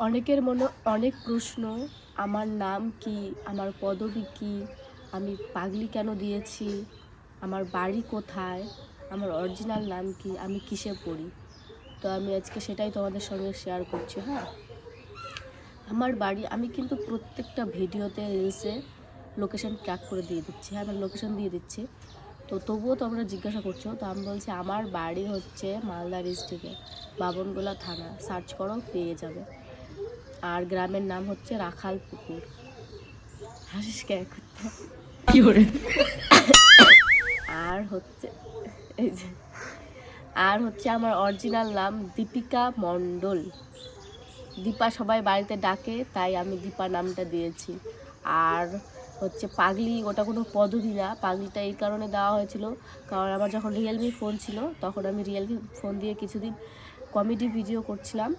অনেকের মনে অনেক প্রশ্ন, আমার নাম কি, আমার পদবী কি, আমি পাগলি কেন দিয়েছি, আমার বাড়ি কোথায়, আমার অরিজিনাল নাম কি, আমি কিসে পড়ি। তো আমি আজকে সেটাই তোমাদের সঙ্গে শেয়ার করছি। হ্যাঁ, আমার বাড়ি আমি কিন্তু প্রত্যেকটা ভিডিওতে রিলসে লোকেশন ট্র্যাক করে দিয়ে দিচ্ছি। হ্যাঁ, আমি লোকেশন দিয়ে দিচ্ছি। তো তবুও তোমরা জিজ্ঞাসা করছো, তো আমি বলছি আমার বাড়ি হচ্ছে মালদা ডিস্ট্রিক্টে, বাবনগোলা থানা, সার্চ করো পেয়ে যাবে। আর গ্রামের নাম হচ্ছে রাখাল পুকুর। হাসিস কে করতে কি করে। আর হচ্ছে এই যে আর হচ্ছে আমার অরিজিনাল নাম দীপিকা মণ্ডল। দীপা সবাই বাড়িতে ডাকে, তাই আমি দীপা নামটা দিয়েছি। আর হচ্ছে পাগলি, ওটা কোনো পদবী না। পাগলিটা এই কারণে দেওয়া হয়েছিল, কারণ আমার যখন রিয়েলমি ফোন ছিল তখন আমি রিয়েলমি ফোন দিয়ে কিছুদিন কমেডি ভিডিও করছিলাম।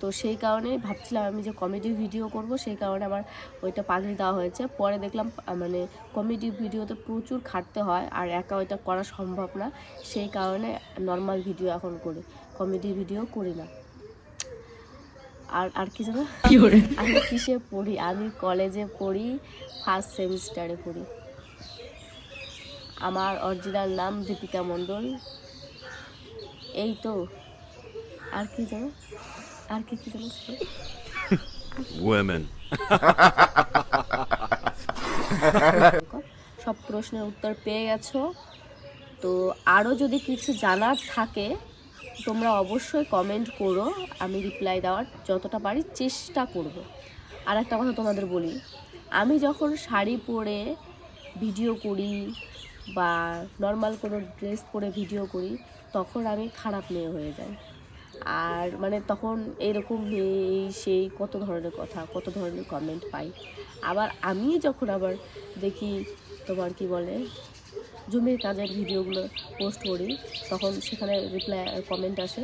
তো সেই কারণে ভাবছিলাম আমি যে কমেডি ভিডিও করব, সেই কারণে আমার ওইটা পাগলি দেওয়া হয়েছে। পরে দেখলাম মানে কমেডি ভিডিওতে প্রচুর খাটতে হয়, আর একা ওইটা করা সম্ভব না। সেই কারণে নর্মাল ভিডিও এখন করি, কমেডি ভিডিও করি না। আর আর কি জানো, আমি কিসে পড়ি? আমি কলেজে পড়ি, ফার্স্ট সেমিস্টারে পড়ি। আমার অরিজিনাল নাম দীপিকা মণ্ডল। এই তো। আর কি জানো, আর কি জানো women সব প্রশ্নের উত্তর পেয়ে গেছো। তো আরও যদি কিছু জানার থাকে তোমরা অবশ্যই কমেন্ট করো, আমি রিপ্লাই দেওয়ার যতটা পারি চেষ্টা করব। আর একটা কথা তোমাদের বলি, আমি যখন শাড়ি পরে ভিডিও করি বা নর্মাল কোনো ড্রেস পরে ভিডিও করি, তখন আমি খারাপ মেয়ে হয়ে যাই। আর মানে তখন এইরকম এই সেই কত ধরনের কথা, কত ধরনের কমেন্ট পাই। আবার আমি যখন আবার দেখি তোমার কি বলে জমির কাজের ভিডিওগুলো পোস্ট করি, তখন সেখানে রিপ্লাই কমেন্ট আসে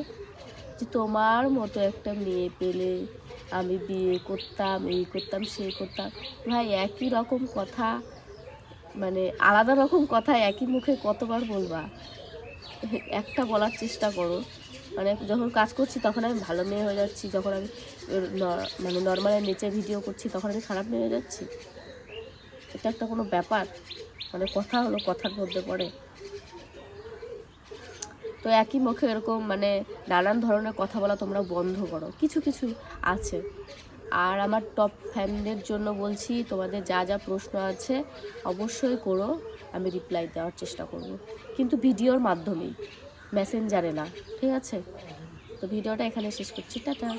যে তোমার মতো একটা মেয়ে পেলে আমি বিয়ে করতাম, এই করতাম, সেই করতাম। ভাই একই রকম কথা, মানে আলাদা রকম কথা একই মুখে কতবার বলবা? একটা বলার চেষ্টা করো। মানে যখন কাজ করছি তখন আমি ভালো মেয়ে হয়ে যাচ্ছি, যখন আমি মানে নর্মালের নিচে ভিডিও করছি তখন আমি খারাপ মেয়ে হয়ে যাচ্ছি? এটা একটা কোনো ব্যাপার? মানে কথা হলো কথার মধ্যে পড়ে। তো একই মুখে এরকম মানে নানান ধরনের কথা বলা তোমরা বন্ধ করো, কিছু কিছু আছে। আর আমার টপ ফ্যানদের জন্য বলছি, তোমাদের যা যা প্রশ্ন আছে অবশ্যই করো, আমি রিপ্লাই দেওয়ার চেষ্টা করব, কিন্তু ভিডিওর মাধ্যমেই, মেসেঞ্জারে না। ঠিক আছে? তো ভিডিওটা এখানে শেষ করছি, টাটা।